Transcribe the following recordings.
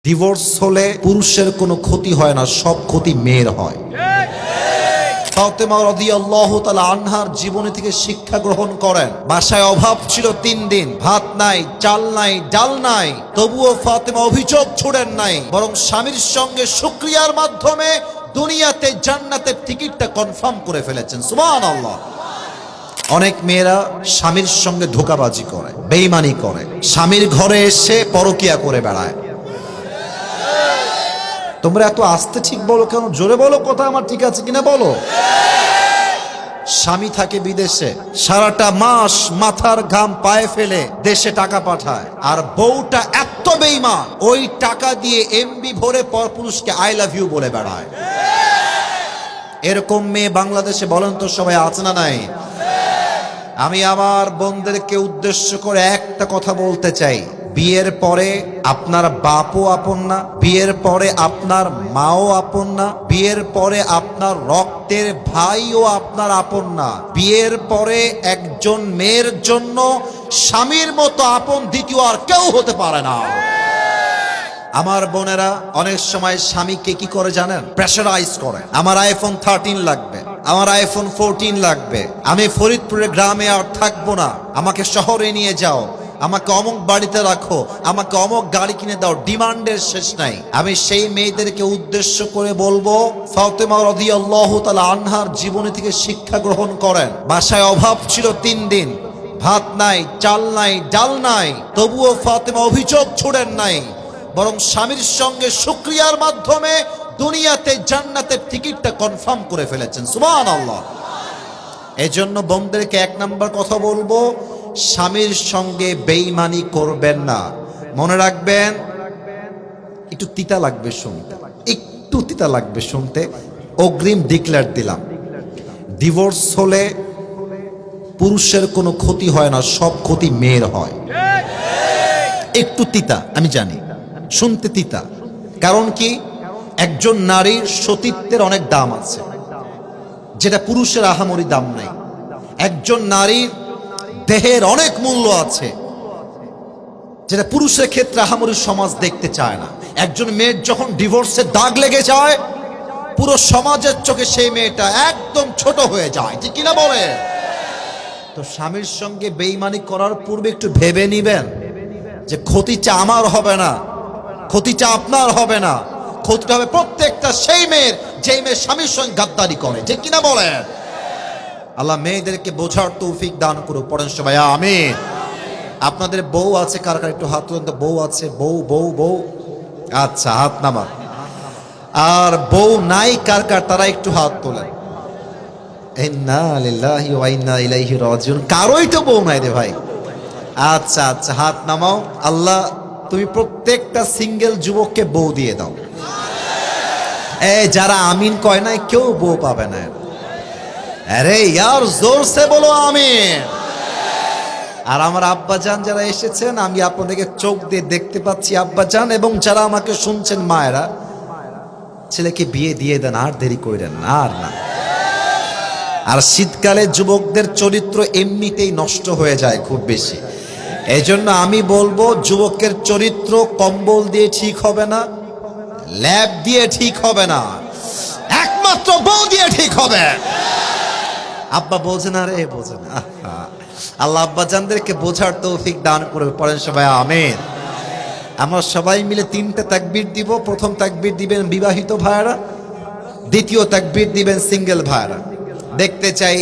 Divorce হলে পুরুষের কোনো ক্ষতি হয় না, সব ক্ষতি মেয়ের হয়। ফাতেমা রাদিয়াল্লাহু তাআলা আনহার জীবনী থেকে শিক্ষা গ্রহণ করেন। বাসায় অভাব ছিল 3 দিন, ভাত নাই, চাল নাই, ডাল নাই, তবুও ফাতেমা অভিযোগ ছুড়েন নাই, বরং স্বামীর সঙ্গে শুকরিয়ার মাধ্যমে দুনিয়াতে জান্নাতের টিকিটটা কনফার্ম করে ফেলেছেন। সুবহানাল্লাহ। অনেক মেয়েরা স্বামীর সঙ্গে ধোঁকাবাজি করে, বেঈমানি করে, স্বামীর ঘরে এসে পরকিয়া করে বেড়ায়। তোমরা এত আস্তে ঠিক বলো কেন? জোরে বলো, কথা আমার ঠিক আছে কিনা বলো। স্বামী থাকে বিদেশে, সারাটা মাস মাথার ঘাম পায়ে ফেলে দেশে টাকা পাঠায়, আর বউটা এত বেঈমান, ওই টাকা দিয়ে এমবি ভরে পরপুরুষকে আই লাভ ইউ বলে বেড়ায়। এরকম মেয়ে বাংলাদেশে বলেন তো সবাই আছে না নাই? আমি আমার বোনদেরকে উদ্দেশ্য করে একটা কথা বলতে চাই, বিয়ের পরে আপনার বাপও আপন না, বিয়ের পরে আপনার মাও আপন না, বিয়ের পরে আপনার রক্তের ভাইও আপনার আপন না। বিয়ের পরে একজন মেয়ের জন্য স্বামীর মতো আপন দ্বিতীয় আর কেউ হতে পারে না। আমার বোনেরা অনেক সময় স্বামীকে কি করে জানেন? প্রেশারাইজ করে। আমার আইফোন 13 লাগবে, আমার আইফোন 14 লাগবে, আমি ফরিদপুরের গ্রামে আর থাকবো না, আমাকে শহরে নিয়ে যাও, আমাকে অমুক বাড়িতে রাখো, আমাকে অমুক গাড়ি কিনে দাও। ডিমান্ডের শেষ নাই। আমি সেই মেয়েদেরকে উদ্দেশ্য করে বলবো, ফাতেমা রাদিয়াল্লাহু তাআলা আনহার জীবনী থেকে শিক্ষা গ্রহণ করেন। বাসায় অভাব ছিল 3 দিন, ভাত নাই, চাল নাই, ডাল নাই, তবুও ফাতেমা অভিযোগ ছুড়েন নাই, বরং স্বামীর সঙ্গে শুকরিয়ার মাধ্যমে দুনিয়াতে জান্নাতের টিকিটটা কনফার্ম করে ফেলেছেন। সুবহানাল্লাহ। এজন্য বোনদেরকে 1 নাম্বার কথা বলবো, স্বামীর সঙ্গে বেঈমানি করবেন না। মনে রাখবেন, একটু তিতা লাগবে শুনতে, একটু তিতা লাগবে শুনতে, অগ্রিম ডিক্লেয়ার দিলাম, ডিভোর্স হলে পুরুষের কোনো ক্ষতি হয় না, সব ক্ষতি মেয়ের হয়। একটু তিতা আমি জানি, শুনতে তিতা, কারণ কি, একজন নারীর সতীত্বের অনেক দাম আছে, যেটা পুরুষের আহামরি দাম নাই। একজন নারীর দেহের অনেক মূল্য আছে, যেটা পুরুষের ক্ষেত্রে আহামরি সমাজ দেখতে চায় না। একজন মেয়ের যখন ডিভোর্সের দাগ লেগে যায়, পুরো সমাজের চোখে সেই মেয়েটা একদম ছোট হয়ে যায়, ঠিক কিনা বলে? তো স্বামীর সঙ্গে বেঈমানি করার পূর্বে একটু ভেবে নিবেন যে ক্ষতিটা আমার হবে না, ক্ষতিটা আপনার হবে না, ক্ষতিটা হবে প্রত্যেকটা সেই মেয়ের যেই মেয়ে স্বামীর সঙ্গে গাদ্দারি করে, ঠিক কিনা বলেন? আল্লাহ মেয়েদেরকে বোঝার তৌফিক দান করুক। পড়েন সবাই আমিন। আপনাদের বউ আছে কার কার? একটু হাত তুলেন তো। বউ আছে? বউ বউ বউ, আচ্ছা হাত নামান। আর বউ নাই কার কার? তারা একটু হাত তোলেন। ইন্না লিল্লাহি ওয়া ইন্না ইলাইহি রাজিউন। কারোই তো বউ নাই রে ভাই। আচ্ছা আচ্ছা, হাত নামাও। আল্লাহ তুমি প্রত্যেকটা সিঙ্গেল যুবককে বউ দিয়ে দাও। এই যারা আমিন কয় না, কেউ বউ পাবে না। আরে ইয়ার জোর সে বলো আমিন। আর আমার আব্বাজান যারা এসেছেন, আমি আপনাদেরকে চোখ দিয়ে দেখতে পাচ্ছি আব্বাজান, এবং যারা আমাকে শুনছেন মায়েরা, ছেলেকে বিয়ে দিয়ে দেন, আর দেরি করেন না, আর না। আর শীতকালে যুবকদের চরিত্র এমনিতেই নষ্ট হয়ে যায় খুব বেশি। এই জন্য আমি বলবো, যুবকের চরিত্র কম্বল দিয়ে ঠিক হবে না, ল্যাব দিয়ে ঠিক হবে না, একমাত্র বউ দিয়ে ঠিক হবে। আব্বা বোঝে না রে, বোঝে না। আল্লাহ আব্বা জানদেরকে বোঝার তৌফিক দান করে। পড়েন সবাই আমিন। আমরা সবাই মিলে 3টে তাকবীর দিব। প্রথম তাকবীর দিবেন বিবাহিত ভাইরা, দ্বিতীয় তাকবীর দিবেন সিঙ্গেল ভাইরা। দেখতে চাই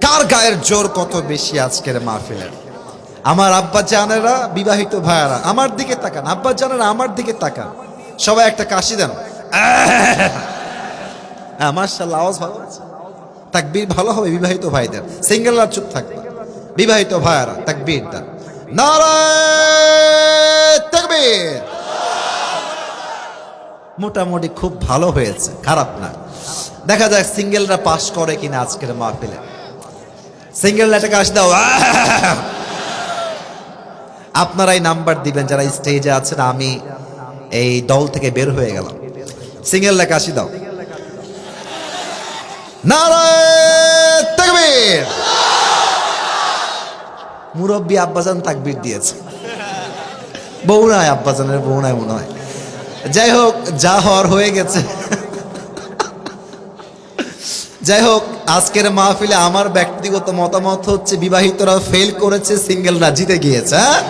কার গায়ের জোর কত বেশি আজকের মাহফিলের। আমার আব্বা জানেরা, বিবাহিত ভাইরা আমার দিকে তাকান, আব্বা জানেরা আমার দিকে তাকান, সবাই একটা কাশি দেন। মাশাআল্লাহ, আওয়াজ ভালো আছে। তাকবীর ভালো হবে বিবাহিত ভাইদের, সিঙ্গেলরা চুপ থাকবে। বিবাহিত ভাইরা তাকবীর দেন। নারায়ে তাকবীর। মোটামুটি খুব ভালো হয়েছে, খারাপ না। দেখা যাক সিঙ্গেলরা পাস করে কিনা আজকের মাহফিলে। সিঙ্গেলরা একটা কাশি দাও। আপনারাই নাম্বার দিবেন যারা স্টেজে আছেন। আমি এই দল থেকে বের হয়ে গেলাম। সিঙ্গেলরা কাশি দাও। নারায়ে তাকবীর। মুরব্বী আব্বাজান তাকবীর দিয়েছে। বউ নাই, আব্বাজানের বউ নাই মনে হয়। যাই হোক, যা হওয়ার হয়ে গেছে। যাই হোক, আজকের মাহফিলে আমার ব্যক্তিগত মতামত হচ্ছে বিবাহিতরা ফেল করেছে, সিঙ্গেলরা জিতে গিয়েছে। হ্যাঁ,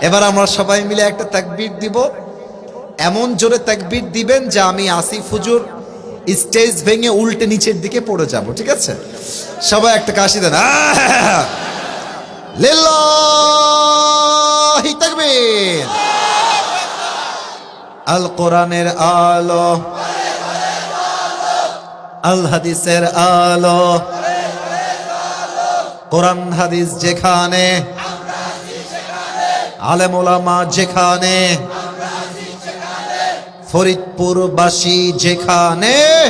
এবার আমরা সবাই মিলে একটা তাকবীর দিব। এমন জোরে তাকবীর দিবেন যে আমি আসিফ হুজুর স্টেজ ভেঙে উল্টে নিচের দিকে পড়ে যাব। ঠিক আছে, সবাই একটা কাশি দেন। লিল্লাহি তাকবীর। আল কোরআনের আলো, আল হাদিসের আলো, কোরআন হাদিস যেখানে, আলেম ওলামা যেখানে, ফরিদপুরবাসী যেখানে,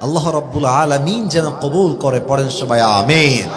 আল্লাহ রাব্বুল আলামিন যেন কবুল করে। পড়েন সবাই আমিন।